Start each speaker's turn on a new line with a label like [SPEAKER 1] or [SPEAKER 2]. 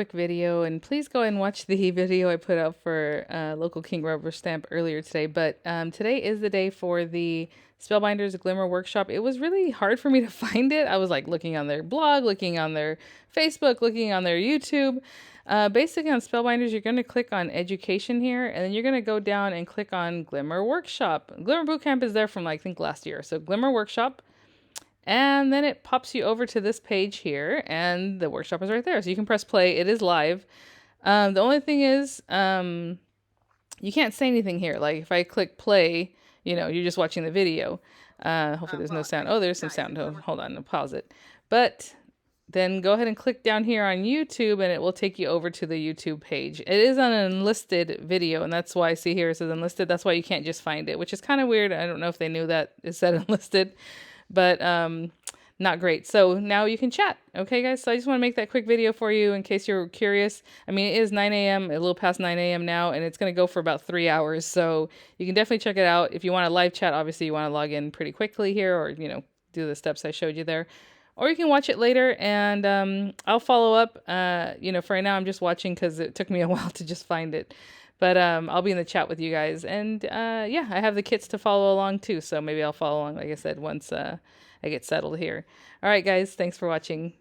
[SPEAKER 1] quick video, and please go and watch the video I put out for local King rubber stamp earlier today. But today is the day for the Spellbinders Glimmer workshop. It was really hard for me to find it. I was like looking on their blog, looking on their Facebook, looking on their YouTube. Basically on Spellbinders, you're going to click on education here, and then you're going to go down and click on Glimmer Workshop. Glimmer Bootcamp is there from like, I think last year. So Glimmer Workshop. And then it pops you over to this page here, and the workshop is right there. So you can press play. It is live. The only thing is, you can't say anything here. Like if I click play, you're just watching the video. Hopefully there's no sound. Oh, there's some sound. Hold on, I'll pause it. But then go ahead and click down here on YouTube, and it will take you over to the YouTube page. It is on an unlisted video, and that's why I see here it says unlisted. That's why you can't just find it, which is kind of weird. I don't know if they knew that it said unlisted. But not great. So now you can chat. Okay, guys? So I just want to make that quick video for you in case you're curious. I mean, it is 9 a.m., a little past 9 a.m. now, and it's going to go for about 3 hours. So you can definitely check it out. If you want a live chat, obviously you want to log in pretty quickly here or, do the steps I showed you there. Or you can watch it later, and I'll follow up. For right now, I'm just watching because it took me a while to just find it. But I'll be in the chat with you guys. And yeah, I have the kits to follow along too. So maybe I'll follow along, like I said, once I get settled here. All right, guys. Thanks for watching.